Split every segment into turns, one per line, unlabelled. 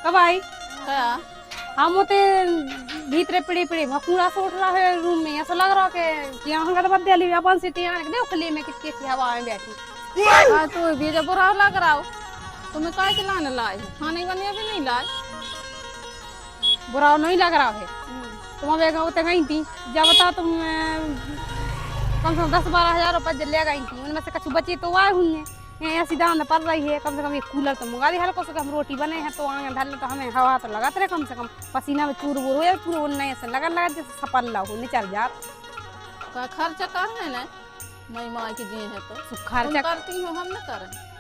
कब आई?
क्या?
हम होते भीतरे पड़े पड़े भकूड़ा से उठ रहा है रूम में, ऐसा लग रहा कि यहाँ का बदले ली अपन से यहाँ देखो खली में कितनी अच्छी हवा में बैठी।
हाँ तो भी जब बुरा लग रहा हो तुम्हें काय के लाने लाए हो? खाने बने भी नहीं लाए।
बुरा नहीं लग रहा है। तुम अब होते गई थी जब बता तुम कम से कम 10-12 हजार रुपये ले गई थी, उनमें से कुछ बचे तो आए हुए ऐसी दाम पड़ रही है। कम से कम एक कूलर तो मंगा दी हल्का से, हम रोटी बने हैं तो आगे ढल तो हमें हवा तो लगाते रहे, कम से कम पसीना में चूर बूर हो या पूरे उन्ने ऐसे लगा जैसे सपल्ला हो निचल जा।
का खर्चा कर है ना मई माँ की जी है तो
खर्चा
करती हो, हम न करें।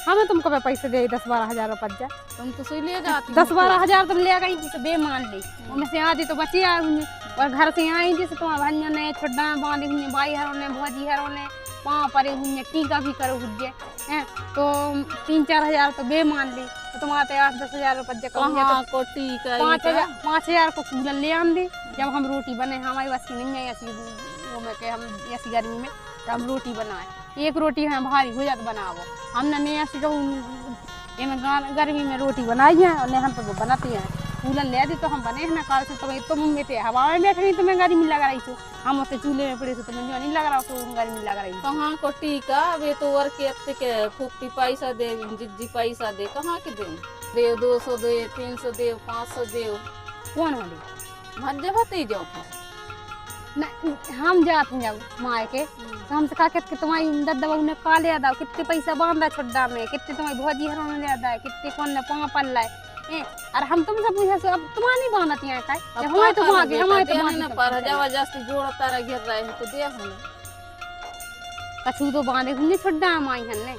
हमें तुमको पैसे दे 10-12 हजार रुपये,
तुम तो सुई ले जाती
10-12 हजार तुम ले गई जिसे बेमान ली, उनमें से आधी तो बची आए हुई और घर से आई जैसे तुम्हारे भैया ने छोटा बांधे हुए बाई हरों ने भौजी हरों ने पाँव परे हुई टीका भी करो हुए हैं तो 3-4 हजार तो बेमान ली, तो तुम्हारे 8-10 हजार रुपये
कहाँ को टीका
5,000 को कूलर ले आन दे। जब हम रोटी बने हमारी बस की नहीं है ऐसी वो में के हम ऐसी गर्मी में तो हम रोटी बनाए, एक रोटी है भारी हो जात बनाओ, हमने नहीं ऐसी गर्मी में रोटी बनाई है और हम तो वो बनाती हैं। कूलर ले दी तो हम बने हैं ना काल से, तुम में थे हवा में बैठ रही तुम्हें गर्मी लग रही थी, हम उससे चूल्हे में पड़े थे तुम्हें जो नहीं लग रहा तो गर्मी लग रही।
कहाँ को टीका वे तो वर के फुफ्ती पैसा दे जिज्जी पैसा दे कहाँ के दे 200 दे 300 दे 500 दे
कौन वाली
भज्जे भती जाओ
हम जाते हैं जब माए के तो हमसे कहा कि तुम्हारी दद्दा ने का ले दाओ कितने पैसा बांधा छोड़ा में, कितने तुम्हारी भौजी हरों ने ले है, कितने कौन ने पाँव पल है और हम तुमसे पूछा से अब तुम्हारा नहीं बांधती है का हमारे तो मांगे हमारे तो
ना पर जबरदस्ती जोड़ तारा गिर रहे हैं तो दे हम
कछु तो बांधे हुए छोड़ा माई हन्ने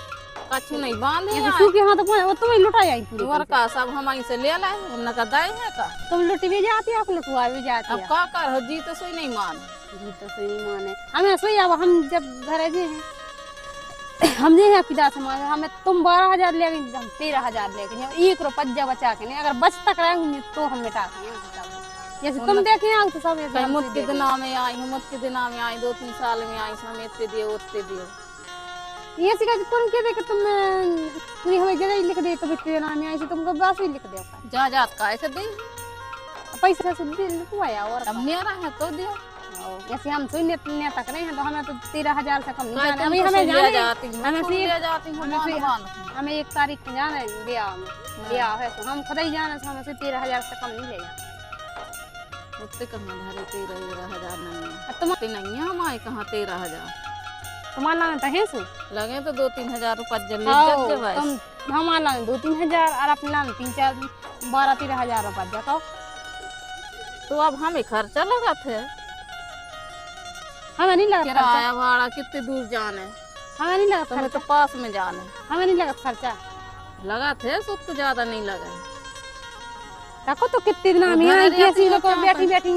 कछु नहीं बांधे
कछु के हां तो वो तुम्हें लुटा जाई पूरी
और का सब हमारी से ले लाए उन्हें का दाई है का
तुम लुटी भी जाती है आप लुटवा भी जाती
अब
है।
का कर हो जी तो सोई नहीं मान
जी तो सोई नहीं माने हमें सोई अब हम जब घर जे हैं हम जे है पिता से मांगे हमें तुम 12,000 ले गई हम 13,000 ले गए 1 रुपया बचा के नहीं अगर बच तक रहे तो हम मिटा के जैसे तुम देखे आओ तो सब ऐसे
मुझ के दिन में आई हम के दिन में आई 2-3 साल में आई हम इतने दिए उतने दिए
ये सिखा तुम क्या देखे तुम पूरी हमें जगह लिख दे तो इतने नाम में आई थी तुमको बस ही लिख दे
जा जात का ऐसे दे
पैसा से दे लिखवाया और
अब मेरा है तो दियो
ऐसे हम सुई ने तक नहीं है तो हमें तो 13,000 से कम नहीं जाने
अभी
हमें जाने
जाती
हमें 1 तारीख को जाना है ब्याह है तो हम खुद ही जाना तो हमें 13,000 से कम नहीं ले जाना
उतने कहाँ धरे 13,000 नहीं नहीं है हमारे कहाँ 13,000
तुम्हारा लाना तो है सु
लगे तो 2-3 हजार रुपये जल्दी
तुम हमारा लाना 2-3 हजार और अपने लाना 3-4-12-13 हजार रुपये जाता
तो अब हमें खर्चा लगा थे
हमें नहीं लगा
किराया भाड़ा कितने दूर जाने
हमें नहीं लगा
हमें तो पास में जाने
हमें नहीं लगा खर्चा
लगा थे सो तो ज्यादा नहीं लगा
देखो तो कितने दिन में आई कैसी लोग बैठी बैठी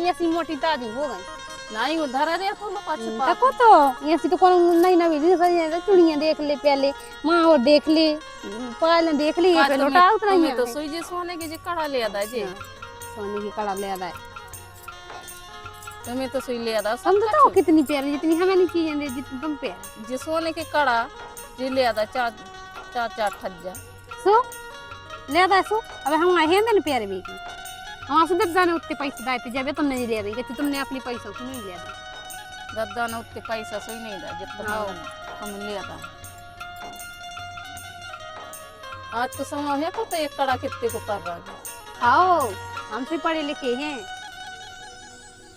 ऐसी मोटी ताजी हो गई
नहीं उधर रे तो लोग
देखो तो ऐसी तो कौन नहीं नवी चुड़ियां देख ले पहले माँ और देख ले पाल देख ली लोटा उतना
ही तो सुई जे सोने की जे कड़ा ले आदा जे
सोने की कड़ा ले आदा
तुम्हें तो सुई ले आदा
हम बताओ कितनी प्यारी जितनी हमें नहीं चीजें दे जितनी तुम प्यारी
जे सोने के कड़ा जे ले आदा 4 ठज्जा
सो ले आदा सो अब हम आए हैं ना प्यारे भी की हाँ सुधर जाने उतने पैसे दाए थे जब तुमने नहीं ले रही कि तुमने अपनी पैसों की नहीं ले दी
दादा ने उतने पैसा सोई नहीं दा जितना हम ले आदा आज तो समय है तो एक कड़ा कितने को कर रहा है
आओ हमसे पढ़े लिखे हैं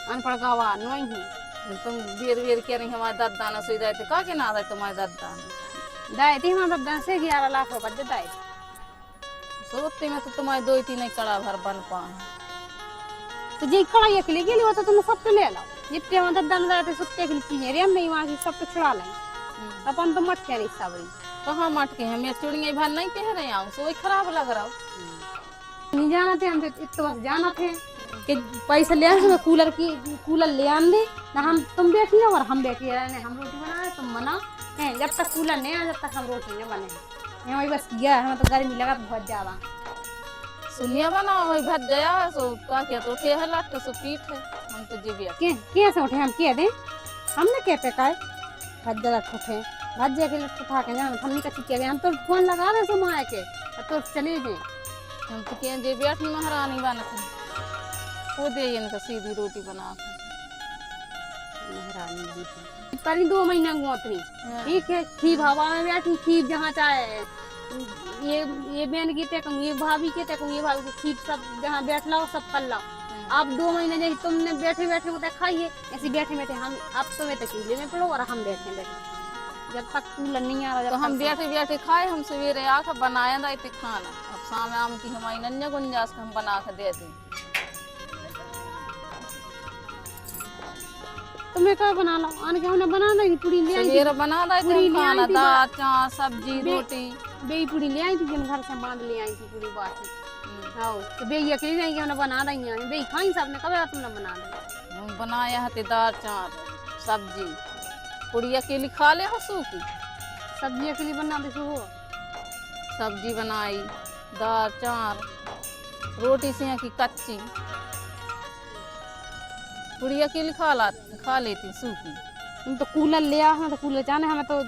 अनपढ़ गवा नहीं है
तुम बेर कह रही हमारे दादा ने सोई दाए थे का के ना दाए तुम्हारे दादा ने
दाए थी हमारे दादा से 11 लाख रुपये दाए
सोते में तो तुम्हारे 2-3 कड़ा भर बन पाए
तो जी कड़ा ये के लिए तो तुम सब तो ले लो जितने हम दादा ने दाए सुत्ते की चीजें रे हम वहां की सब तो छुड़ा लें अपन तो मट के रिश्ता बड़ी
कहाँ मट के हैं मैं चूड़ियां भर नहीं पहन रहे आऊँ सो खराब लग रहा
नहीं जाना थे हम इतना बस जाना थे कि पैसा ले आने कूलर ले आन दे ना हम तुम बैठी और हम बैठी रहने हम रोटी बनाए तुम बना है जब तक कूलर नहीं आया जब तक हम रोटी नहीं बने वही बस किया हमें तो गर्मी लगा बहुत ज्यादा
सुनिया बना वही भज गया सो का क्या तो उठे है लाट सो पीठ है हम तो जीविया
कैसे उठे हम किए दे हमने क्या पे का भज जरा उठे भज के लट उठा के जाना हमने का किया हम तो फोन लगा रहे सो माए के तो चले गए
हम तो क्या जे बैठी महारानी बन के वो दे इनका सीधी रोटी बना के
महारानी जी पर 2 महीना गोतनी
हाँ।
ठीक है, खीब हवा में बैठी, खीब जहाँ चाहे ये बहन की ते कहूँ, ये भाभी के ते कहूँ, ये भाभी को खीब सब जहाँ बैठ लाओ सब कर लाओ। आप 2 महीने जैसे तुमने बैठे बैठे होते खाइए, ऐसे बैठे बैठे हम आप तो मैं चूल्हे में पड़ो और हम बैठे बैठे जब तक कूलर नहीं आ रहा
तो हम बैठे बैठे खाए। हम सवेरे आकर बनाया था इतने खाना, अब शाम आम की हमारी नन्या गुंजाश हम बना कर दे दें।
तुम्हें क्या बना लो आने के हमने बना ली पूरी ले आई
सवेरे बना दा
पूरी ले
खाना,
आई थी
दाल चावल सब्जी रोटी।
बेई पूरी ले आई थी जिन घर से बांध ले आई थी पूरी बात हाँ तो बेई अकेली नहीं कि हमने बना दी है बेई खाई सबने कब तुमने बना दी
हम बनाया है दाल चावल सब्जी पूरी अकेली खा ले हंसू की
सब्जी अकेली बना दी हो
सब्जी बनाई दाल चावल रोटी से की कच्ची पूरी अकेली खा लेती सूखी।
हम तो कूलर ले आ तो कूलर जाने हमें तो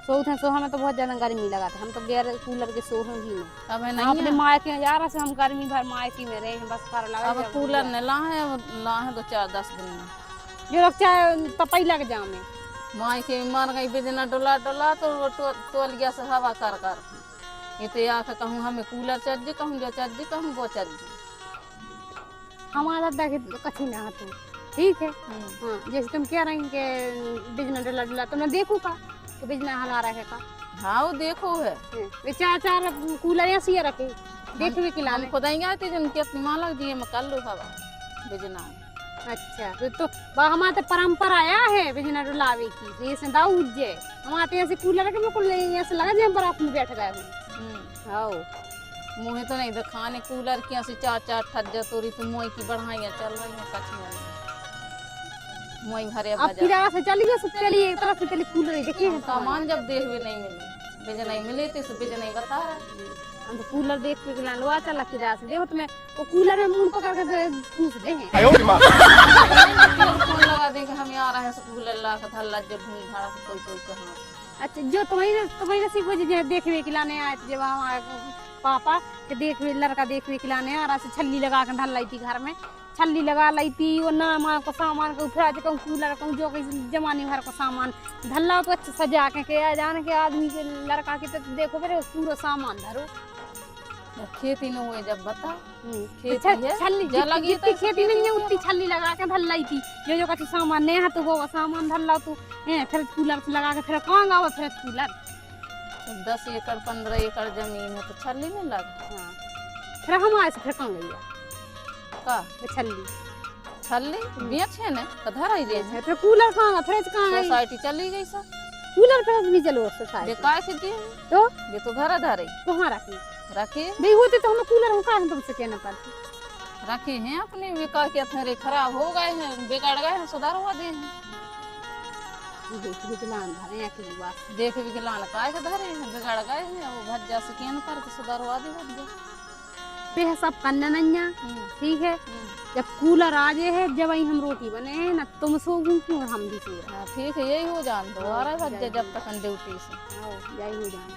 सोते हैं सो हमें तो बहुत ज्यादा गर्मी लगाते हम तो गैर कूलर के सो ही नहीं
अब है
अपने
नहीं
मायके में जा रहा से हम गर्मी भर मायके में रहे हैं बस कर लगा
अब कूलर ने ला है 2-4-10 दिन में
जो लोग चाहे तपई लग जाओ में
माई के मर गई बिजना डोला डोला तो टोल गया से हवा कर कर ये तो आके कहूँ हमें कूलर चज्ज कहूँ जो चज्ज कहूँ वो चज्ज
हमारा देखे कथी ना हाथ ठीक है हाँ जैसे तुम कह रही कि बिजना डला डला तुमने देखो का तो बिजना हला रहे का
हाँ वो देखो है
वे 4 कूलर ऐसी रखे देखे हुए खिलाने
खुद ही आती जिनकी अपनी माँ लग दिए मैं कर लूँ हवा बिजना।
अच्छा तो हमारे तो परंपरा आया है बिजना डुलावे की जैसे दाऊद जे हमारे ऐसे कूलर के बिल्कुल ऐसे लगा जैसे बर्फ में बैठ गए हो हाँ
मुझे तो नहीं खाने कूलर की ऐसी 4 ठज्जा तोरी तो मोई की बढ़ाइयाँ चल रही हैं कच्ची मोई भरे
अब फिर से चलिए सब चलिए एक तरफ से चलिए कूलर देखिए
सामान जब देख भी नहीं मिले बिजना ही मिले थे बिजना नहीं बता रहा
हम तो कूलर देख के लो चला किरा से देखो तुम्हें वो कूलर में मुंह पकड़ के पूछ दे हैं
फोन लगा दे कि हम आ रहे हैं स्कूल अल्लाह का थल्ला जो ढूंढ भाड़ा कोई कोई कहां।
अच्छा जो तुम्हारे नसीब हो देखवे खिलाने आए थे जब हमारे पापा के देखवे लड़का देखवे खिलाने आ रहा से छल्ली लगा के ढल लाई थी घर में छल्ली लगा लाई थी वो ना माँ को सामान को उठा के कूलर कहूँ जो कहीं जमाने भर को सामान ढल्ला तो अच्छा सजा के जाने के आदमी के लड़का के तो देखो मेरे पूरा सामान धरो
खेती न हुए जब बता
छल्ली
लगी
तो खेती नहीं है उतनी छल्ली लगा के धल लाई थी जो कछु सामान नहीं है तो वो सामान धल ला तू फिर कूलर से लगा के फिर कहाँ गाओ फिर कूलर
10 एकड़ 15 एकड़ जमीन है तो छल्ली नहीं लगा
हाँ फिर हम आए से फिर कहाँ गई
का
छल्ली
छल्ली बेच है ना कधर आई रे
फिर कूलर कहाँ फ्रिज कहाँ गई
सोसाइटी चली गई सा
कूलर फ्रिज भी चलो सोसाइटी
काय से दिए
तो
ये तो घर धरे
कहाँ रखी
रखे
नहीं होते तो हम कूलर हम कहाँ तुमसे कहना पड़ती
रखे हैं अपने विका के थेरे खराब हो गए हैं बिगड़ गए हैं सुधारवा दे हैं
देख विकलांग धरे हैं की बात
देख विकलांग काय के धरे हैं बिगड़ गए हैं वो भज्जा से केन पर के सुधारवा दे भज्जा
पे सब करना नहीं ठीक है जब कूलर आ जाए है जब ही हम रोटी बने हैं ना तुम सोगू क्यों हम भी सो रहे
ठीक है यही हो जान दो आ रहा है भज्जा जब तक ड्यूटी से
यही हो जान